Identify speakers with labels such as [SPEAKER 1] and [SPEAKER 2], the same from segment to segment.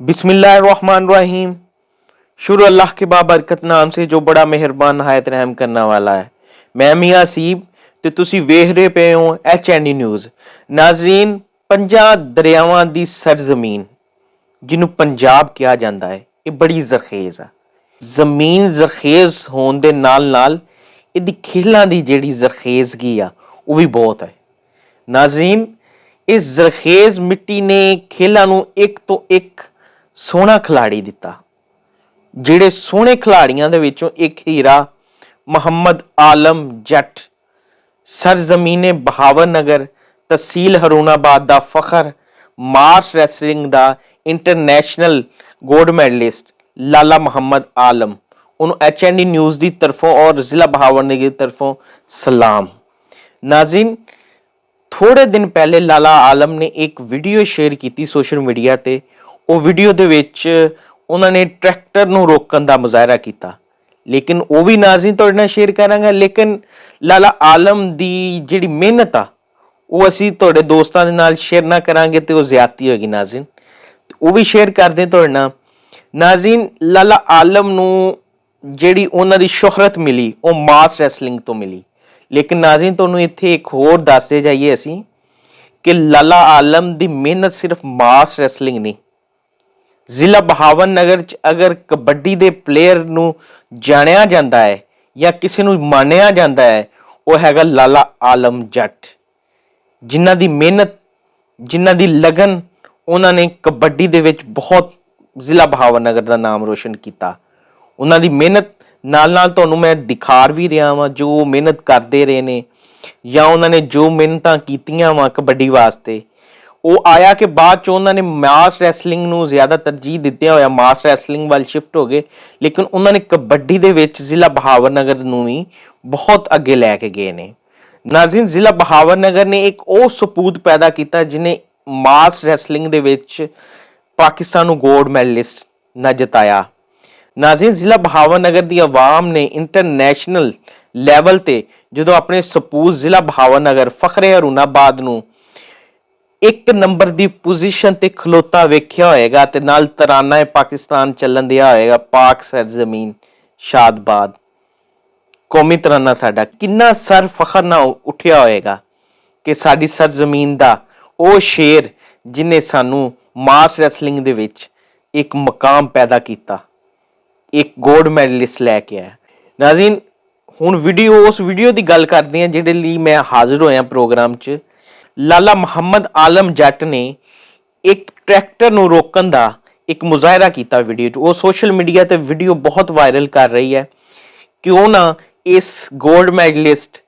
[SPEAKER 1] बिस्मिल्लाहिर्रहमानिर्रहीम। शुरू अल्लाह के बाबरकत नाम से जो बड़ा मेहरबान नहायत रहम करने वाला है। मैं मियां सीब ਤੇ ਤੁਸੀਂ ਵੇਖ ਰਹੇ ਪਏ ਹੋ HND ਨਿਊਜ਼। ਨਾਜ਼ਰੀਨ, ਪੰਜਾਂ ਦਰਿਆਵਾਂ ਦੀ ਸਰਜ਼ਮੀਨ ਜਿਹਨੂੰ ਪੰਜਾਬ ਕਿਹਾ ਜਾਂਦਾ ਹੈ, ਇਹ ਬੜੀ ਜ਼ਰਖੇਜ਼ ਆ। ਜ਼ਮੀਨ ਜ਼ਰਖੇਜ਼ ਹੋਣ ਦੇ ਨਾਲ ਇਹਦੀ ਖੇਲਾਂ ਦੀ ਜਿਹੜੀ ਜ਼ਰਖੇਜ਼ਗੀ ਆ ਉਹ ਵੀ ਬਹੁਤ ਹੈ। ਨਾਜ਼ਰੀਨ, ਇਸ ਜ਼ਰਖੇਜ਼ ਮਿੱਟੀ ਨੇ ਖੇਲਾਂ ਨੂੰ ਇੱਕ ਤੋਂ ਇੱਕ ਸੋਹਣਾ ਖਿਲਾੜੀ ਦਿੱਤਾ। ਜਿਹੜੇ ਸੋਹਣੇ ਖਿਲਾੜੀਆਂ ਦੇ ਵਿੱਚੋਂ ਇੱਕ ਹੀਰਾ ਮੁਹੰਮਦ ਆਲਮ ਜੱਟ, ਸਰਜ਼ਮੀਨੇ ਬਹਾਵਲ ਨਗਰ, ਤਹਿਸੀਲ ਹਰੂਨਾਬਾਦ ਦਾ ਫਖਰ, ਮਾਰਸ਼ ਰੈਸਲਿੰਗ ਦਾ ਇੰਟਰਨੈਸ਼ਨਲ ਗੋਲਡ ਮੈਡਲਿਸਟ ਲਾਲਾ ਮੁਹੰਮਦ ਆਲਮ, ਉਹਨੂੰ HND ਨਿਊਜ਼ ਦੀ ਤਰਫੋਂ ਔਰ ਜ਼ਿਲ੍ਹਾ ਬਹਾਵਲ ਨਗਰ ਦੀ ਤਰਫੋਂ ਸਲਾਮ। ਨਾਜ਼ਰੀਨ, ਥੋੜੇ ਦਿਨ ਪਹਿਲੇ ਲਾਲਾ ਆਲਮ ਨੇ ਇੱਕ ਵੀਡੀਓ ਸ਼ੇਅਰ ਕੀਤੀ ਸੋਸ਼ਲ ਮੀਡੀਆ ਤੇ। ਉਹ ਵੀਡੀਓ ਦੇ ਵਿੱਚ ਉਹਨਾਂ ਨੇ ਟਰੈਕਟਰ ਨੂੰ ਰੋਕਣ ਦਾ ਮੁਜ਼ਾਹਰਾ ਕੀਤਾ, ਲੇਕਿਨ ਉਹ ਵੀ ਨਾਜ਼ਰੀਨ ਤੁਹਾਡੇ ਨਾਲ ਸ਼ੇਅਰ ਕਰਾਂਗਾ। ਲੇਕਿਨ ਲਾਲਾ ਆਲਮ ਦੀ ਜਿਹੜੀ ਮਿਹਨਤ ਆ ਉਹ ਅਸੀਂ ਤੁਹਾਡੇ ਦੋਸਤਾਂ ਦੇ ਨਾਲ ਸ਼ੇਅਰ ਨਾ ਕਰਾਂਗੇ ਤੇ ਉਹ ਜ਼ਿਆਦਤੀ ਹੋਏਗੀ ਨਾਜ਼ਰੀਨ। ਉਹ ਵੀ ਸ਼ੇਅਰ ਕਰਦੇ ਤੁਹਾਡੇ ਨਾਲ। ਨਾਜ਼ਰੀਨ, ਲਾਲਾ ਆਲਮ ਨੂੰ ਜਿਹੜੀ ਉਹਨਾਂ ਦੀ ਸ਼ੋਹਰਤ ਮਿਲੀ ਉਹ ਮਾਸ ਰੈਸਲਿੰਗ ਤੋਂ ਮਿਲੀ। ਲੇਕਿਨ ਨਾਜ਼ਰੀਨ, ਤੁਹਾਨੂੰ ਇੱਥੇ ਇੱਕ ਹੋਰ ਦੱਸਦੇ ਜਾਈਏ ਅਸੀਂ ਕਿ ਲਾਲਾ ਆਲਮ ਦੀ ਮਿਹਨਤ ਸਿਰਫ ਮਾਸ ਰੈਸਲਿੰਗ ਨਹੀਂ। ਜ਼ਿਲ੍ਹਾ ਬਹਾਵਲ ਨਗਰ 'ਚ ਅਗਰ ਕਬੱਡੀ ਦੇ ਪਲੇਅਰ ਨੂੰ ਜਾਣਿਆ ਜਾਂਦਾ ਹੈ ਜਾਂ ਕਿਸੇ ਨੂੰ ਮੰਨਿਆ ਜਾਂਦਾ ਹੈ, ਉਹ ਹੈਗਾ ਲਾਲਾ ਆਲਮ ਜੱਟ, ਜਿਨ੍ਹਾਂ ਦੀ ਮਿਹਨਤ, ਜਿਨ੍ਹਾਂ ਦੀ ਲਗਨ, ਉਹਨਾਂ ਨੇ ਕਬੱਡੀ ਦੇ ਵਿੱਚ ਬਹੁਤ ਜ਼ਿਲ੍ਹਾ ਬਹਾਵਲ ਨਗਰ ਦਾ ਨਾਮ ਰੋਸ਼ਨ ਕੀਤਾ। ਉਹਨਾਂ ਦੀ ਮਿਹਨਤ ਨਾਲ ਤੁਹਾਨੂੰ ਮੈਂ ਦਿਖਾ ਵੀ ਰਿਹਾ ਵਾਂ ਜੋ ਮਿਹਨਤ ਕਰਦੇ ਰਹੇ ਨੇ, ਜਾਂ ਉਹਨਾਂ ਨੇ ਜੋ ਮਿਹਨਤਾਂ ਕੀਤੀਆਂ ਵਾ ਕਬੱਡੀ ਵਾਸਤੇ। ਉਹ ਆਇਆ ਕਿ ਬਾਅਦ 'ਚ ਉਹਨਾਂ ਨੇ ਮਾਸ ਰੈਸਲਿੰਗ ਨੂੰ ਜ਼ਿਆਦਾ ਤਰਜੀਹ ਦਿੱਤਿਆਂ ਹੋਇਆ ਮਾਸ ਰੈਸਲਿੰਗ ਵੱਲ ਸ਼ਿਫਟ ਹੋ ਗਏ, ਲੇਕਿਨ ਉਹਨਾਂ ਨੇ ਕਬੱਡੀ ਦੇ ਵਿੱਚ ਜ਼ਿਲ੍ਹਾ ਬਹਾਵਲ ਨਗਰ ਨੂੰ ਵੀ ਬਹੁਤ ਅੱਗੇ ਲੈ ਕੇ ਗਏ ਨੇ। ਨਾਜ਼ਰੀਨ, ਜ਼ਿਲ੍ਹਾ ਬਹਾਵਲ ਨਗਰ ਨੇ ਇੱਕ ਉਹ ਸਪੂਤ ਪੈਦਾ ਕੀਤਾ ਜਿਹਨੇ ਮਾਸ ਰੈਸਲਿੰਗ ਦੇ ਵਿੱਚ ਪਾਕਿਸਤਾਨ ਨੂੰ ਗੋਲਡ ਮੈਡਲਿਸਟ ਨਾ ਜਿਤਾਇਆ। ਨਾਜ਼ਰੀਨ, ਜ਼ਿਲ੍ਹਾ ਬਹਾਵਲ ਨਗਰ ਦੀ ਆਵਾਮ ਨੇ ਇੰਟਰਨੈਸ਼ਨਲ ਲੈਵਲ ਤੇ ਜਦੋਂ ਆਪਣੇ ਸਪੂਤ ਜ਼ਿਲ੍ਹਾ ਬਹਾਵਲ ਨਗਰ ਫਖਰੇ ਹਰੂਨਾਬਾਦ ਨੂੰ ਇੱਕ ਨੰਬਰ ਦੀ ਪੋਜੀਸ਼ਨ ਤੇ ਖਲੋਤਾ ਵੇਖਿਆ ਹੋਏਗਾ ਤੇ ਨਾਲ ਤਰਾਨਾ ਪਾਕਿਸਤਾਨ ਚੱਲਣ ਦਿਆ ਹੋਏਗਾ, ਪਾਕ ਸਰਜ਼ਮੀਨ ਸ਼ਾਦਬਾਦ, ਕੌਮੀ ਤਰਾਨਾ ਸਾਡਾ, ਕਿੰਨਾ ਸਰ ਫਖਰ ਨਾਲ ਉੱਠਿਆ ਹੋਏਗਾ ਕਿ ਸਾਡੀ ਸਰਜ਼ਮੀਨ ਦਾ ਉਹ ਸ਼ੇਰ ਜਿਹਨੇ ਸਾਨੂੰ ਮਾਸ ਰੈਸਲਿੰਗ ਦੇ ਵਿੱਚ ਇੱਕ ਮਕਾਮ ਪੈਦਾ ਕੀਤਾ, ਇੱਕ ਗੋਲਡ ਮੈਡਲਿਸਟ ਲੈ ਕੇ ਆਇਆ। ਨਾਜ਼ਰੀਨ, ਹੁਣ ਉਸ ਵੀਡੀਓ ਦੀ ਗੱਲ ਕਰਦੇ ਹਾਂ ਜਿਹੜੇ ਲਈ ਮੈਂ ਹਾਜ਼ਰ ਹੋਇਆ ਪ੍ਰੋਗਰਾਮ 'ਚ। ਲਾਲਾ ਮੁਹੰਮਦ ਆਲਮ ਜੱਟ ਨੇ ਇੱਕ ਟਰੈਕਟਰ ਨੂੰ ਰੋਕਣ ਦਾ ਇੱਕ ਮੁਜ਼ਾਹਰਾ ਕੀਤਾ ਵੀਡੀਓ 'ਚ। ਉਹ ਸੋਸ਼ਲ ਮੀਡੀਆ ਤੇ ਵੀਡੀਓ ਬਹੁਤ ਵਾਇਰਲ ਕਰ ਰਹੀ ਹੈ। ਕਿਉਂ ਨਾ ਇਸ ਗੋਲਡ ਮੈਡਲਿਸਟ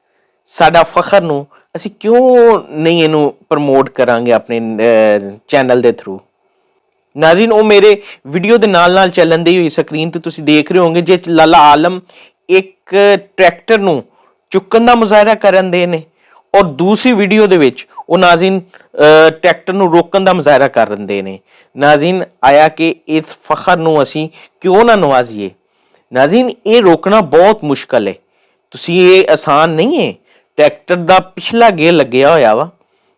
[SPEAKER 1] ਸਾਡਾ ਫਖਰ ਨੂੰ ਅਸੀਂ ਕਿਉਂ ਨਹੀਂ ਇਹਨੂੰ ਪ੍ਰਮੋਟ ਕਰਾਂਗੇ ਆਪਣੇ ਚੈਨਲ ਦੇ ਥਰੂ। ਨਾਜ਼ਰੀਨ, ਉਹ ਮੇਰੇ ਵੀਡੀਓ ਦੇ ਨਾਲ ਚੱਲਣ ਦੀ ਹੋਈ ਸਕਰੀਨ ਤੇ ਤੁਸੀਂ ਦੇਖ ਰਹੇ ਹੋਗੇ, ਜੇ ਲਾਲਾ ਆਲਮ ਇੱਕ ਟਰੈਕਟਰ ਨੂੰ ਚੁੱਕਣ ਦਾ ਮੁਜ਼ਾਹਰਾ ਕਰਨ ਦੇ ਨੇ ਔਰ ਦੂਸਰੀ ਵੀਡੀਓ ਦੇ ਵਿੱਚ ਉਹ ਨਾਜ਼ਰੀਨ ਟਰੈਕਟਰ ਨੂੰ ਰੋਕਣ ਦਾ ਮੁਜ਼ਾਹਰਾ ਕਰ ਦਿੰਦੇ ਨੇ। ਨਾਜ਼ਰੀਨ, ਆਇਆ ਕਿ ਇਸ ਫਖਰ ਨੂੰ ਅਸੀਂ ਕਿਉਂ ਨਾ ਨਵਾਜ਼ੀਏ। ਨਾਜ਼ਰੀਨ, ਇਹ ਰੋਕਣਾ ਬਹੁਤ ਮੁਸ਼ਕਲ ਹੈ, ਤੁਸੀਂ ਇਹ ਆਸਾਨ ਨਹੀਂ ਹੈ। ਟਰੈਕਟਰ ਦਾ ਪਿਛਲਾ ਗੇਅਰ ਲੱਗਿਆ ਹੋਇਆ ਵਾ,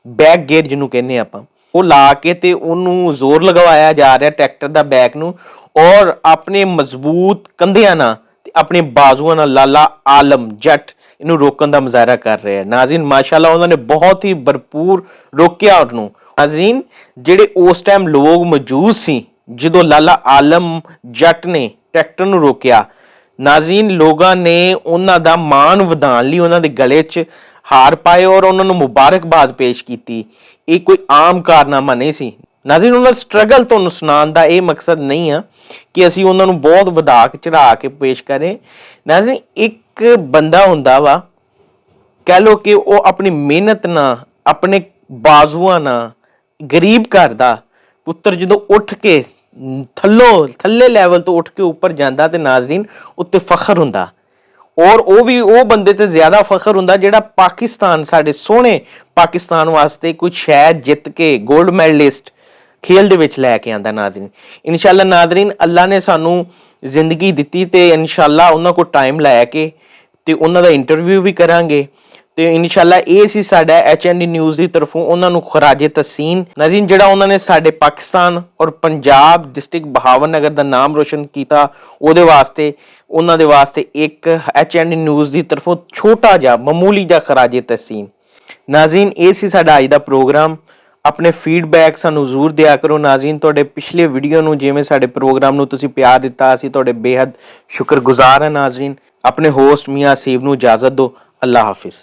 [SPEAKER 1] ਬੈਕ ਗੇਅਰ ਜਿਹਨੂੰ ਕਹਿੰਦੇ ਆਪਾਂ, ਉਹ ਲਾ ਕੇ ਤੇ ਉਹਨੂੰ ਜ਼ੋਰ ਲਗਵਾਇਆ ਜਾ ਰਿਹਾ ਟਰੈਕਟਰ ਦਾ ਬੈਕ ਨੂੰ, ਔਰ ਆਪਣੇ ਮਜ਼ਬੂਤ ਕੰਧਿਆਂ ਨਾਲ ਤੇ ਆਪਣੇ ਬਾਜ਼ੂਆਂ ਨਾਲ ਲਾਲਾ ਆਲਮ ਜੱਟ ਇਹਨੂੰ ਰੋਕਣ ਦਾ ਮੁਜ਼ਾਹਰਾ ਕਰ ਰਿਹਾ ਹੈ। ਨਾਜ਼ਰੀਨ, ਮਾਸ਼ਾਅੱਲਾ ਉਹਨਾਂ ਨੇ ਬਹੁਤ ਹੀ ਭਰਪੂਰ ਰੋਕਿਆ ਉਹਨੂੰ। ਨਾਜ਼ਰੀਨ, ਜਿਹੜੇ ਉਸ ਟਾਈਮ ਲੋਕ ਮੌਜੂਦ ਸੀ ਜਦੋਂ ਲਾਲਾ ਆਲਮ ਜੱਟ ਨੇ ਟਰੈਕਟਰ ਨੂੰ ਰੋਕਿਆ, ਨਾਜ਼ਰੀਨ ਲੋਕਾਂ ਨੇ ਉਹਨਾਂ ਦਾ ਮਾਣ ਵਧਾਉਣ ਲਈ ਉਹਨਾਂ ਦੇ ਗਲੇ 'ਚ ਹਾਰ ਪਾਏ ਔਰ ਉਹਨਾਂ ਨੂੰ ਮੁਬਾਰਕਬਾਦ ਪੇਸ਼ ਕੀਤੀ। ਇਹ ਕੋਈ ਆਮ ਕਾਰਨਾਮਾ ਨਹੀਂ ਸੀ। ਨਾਜ਼ਰੀਨ, ਉਹਨਾਂ ਦਾ ਸਟਰਗਲ ਤੁਹਾਨੂੰ ਸੁਣਾਉਣ ਦਾ ਇਹ ਮਕਸਦ ਨਹੀਂ ਆ ਕਿ ਅਸੀਂ ਉਹਨਾਂ ਨੂੰ ਬਹੁਤ ਵਧਾ ਕੇ ਚੜਾ ਕੇ ਪੇਸ਼ ਕਰੇ। ਨਾਜ਼ਰੀਨ, ਇੱਕ ਬੰਦਾ ਹੁੰਦਾ ਵਾ, ਕਹਿ ਲਓ ਕਿ ਉਹ ਆਪਣੀ ਮਿਹਨਤ ਨਾਲ, ਆਪਣੇ ਬਾਜ਼ੂਆਂ ਨਾਲ, ਗਰੀਬ ਘਰ ਦਾ ਪੁੱਤਰ ਜਦੋਂ ਉੱਠ ਕੇ ਥੱਲੇ ਲੈਵਲ ਤੋਂ ਉੱਠ ਕੇ ਉੱਪਰ ਜਾਂਦਾ ਤੇ ਨਾਜ਼ਰੀਨ ਉੱਤੇ ਫਖਰ ਹੁੰਦਾ। ਔਰ ਉਹ ਬੰਦੇ ਤੇ ਜ਼ਿਆਦਾ ਫਖਰ ਹੁੰਦਾ ਜਿਹੜਾ ਪਾਕਿਸਤਾਨ, ਸਾਡੇ ਸੋਹਣੇ ਪਾਕਿਸਤਾਨ ਵਾਸਤੇ ਕੁਝ ਸ਼ੈ ਜਿੱਤ ਕੇ ਗੋਲਡ ਮੈਡਲਿਸਟ ਖੇਲ ਦੇ ਵਿੱਚ ਲੈ ਕੇ ਆਂਦਾ। ਨਾਜ਼ਰੀਨ, ਇਨਸ਼ਾਅੱਲਾ ਨਾਜ਼ਰੀਨ, ਅੱਲਾ ਨੇ ਸਾਨੂੰ ਜ਼ਿੰਦਗੀ ਦਿੱਤੀ ਤੇ ਇਨਸ਼ਾਅੱਲਾ ਉਹਨਾਂ ਕੋਲ ਟਾਈਮ ਲੈ ਕੇ ਤੇ ਉਹਨਾਂ ਦਾ ਇੰਟਰਵਿਊ ਵੀ ਕਰਾਂਗੇ ਤੇ ਇਨਸ਼ਾਅੱਲਾ ਇਹ ਸੀ ਸਾਡਾ HND ਨਿਊਜ਼ ਦੀ ਤਰਫੋਂ ਉਹਨਾਂ ਨੂੰ ਖਰਾਜੇ ਤਹਿਸੀਨ। ਨਾਜ਼ਰੀਨ, ਜਿਹੜਾ ਉਹਨਾਂ ਨੇ ਸਾਡੇ ਪਾਕਿਸਤਾਨ ਔਰ ਪੰਜਾਬ ਡਿਸਟ੍ਰਿਕਟ ਬਹਾਵਲਨਗਰ ਦਾ ਨਾਮ ਰੋਸ਼ਨ ਕੀਤਾ, ਉਹਦੇ ਵਾਸਤੇ ਉਹਨਾਂ ਦੇ ਵਾਸਤੇ ਇੱਕ HND ਨਿਊਜ਼ ਦੀ ਤਰਫੋਂ ਛੋਟਾ ਜਿਹਾ ਮਾਮੂਲੀ ਜਿਹਾ ਖਰਾਜੇ ਤਹਿਸੀਨ। ਨਾਜ਼ਰੀਨ, ਇਹ ਸੀ ਸਾਡਾ ਅੱਜ ਦਾ ਪ੍ਰੋਗਰਾਮ। ਆਪਣੇ ਫੀਡਬੈਕ ਸਾਨੂੰ ਜ਼ਰੂਰ ਦਿਆ ਕਰੋ ਨਾਜ਼ਰੀਨ। ਤੁਹਾਡੇ ਪਿਛਲੇ ਵੀਡੀਓ ਨੂੰ, ਜਿਵੇਂ ਸਾਡੇ ਪ੍ਰੋਗਰਾਮ ਨੂੰ ਤੁਸੀਂ ਪਿਆਰ ਦਿੱਤਾ, ਅਸੀਂ ਤੁਹਾਡੇ ਬੇਹੱਦ ਸ਼ੁਕਰਗੁਜ਼ਾਰ ਹਾਂ ਨਾਜ਼ਰੀਨ। ਆਪਣੇ ਹੋਸਟ ਮੀਆਂ ਹਸੀਬ ਨੂੰ ਇਜਾਜ਼ਤ ਦਿਓ। ਅੱਲਾ ਹਾਫਿਜ਼।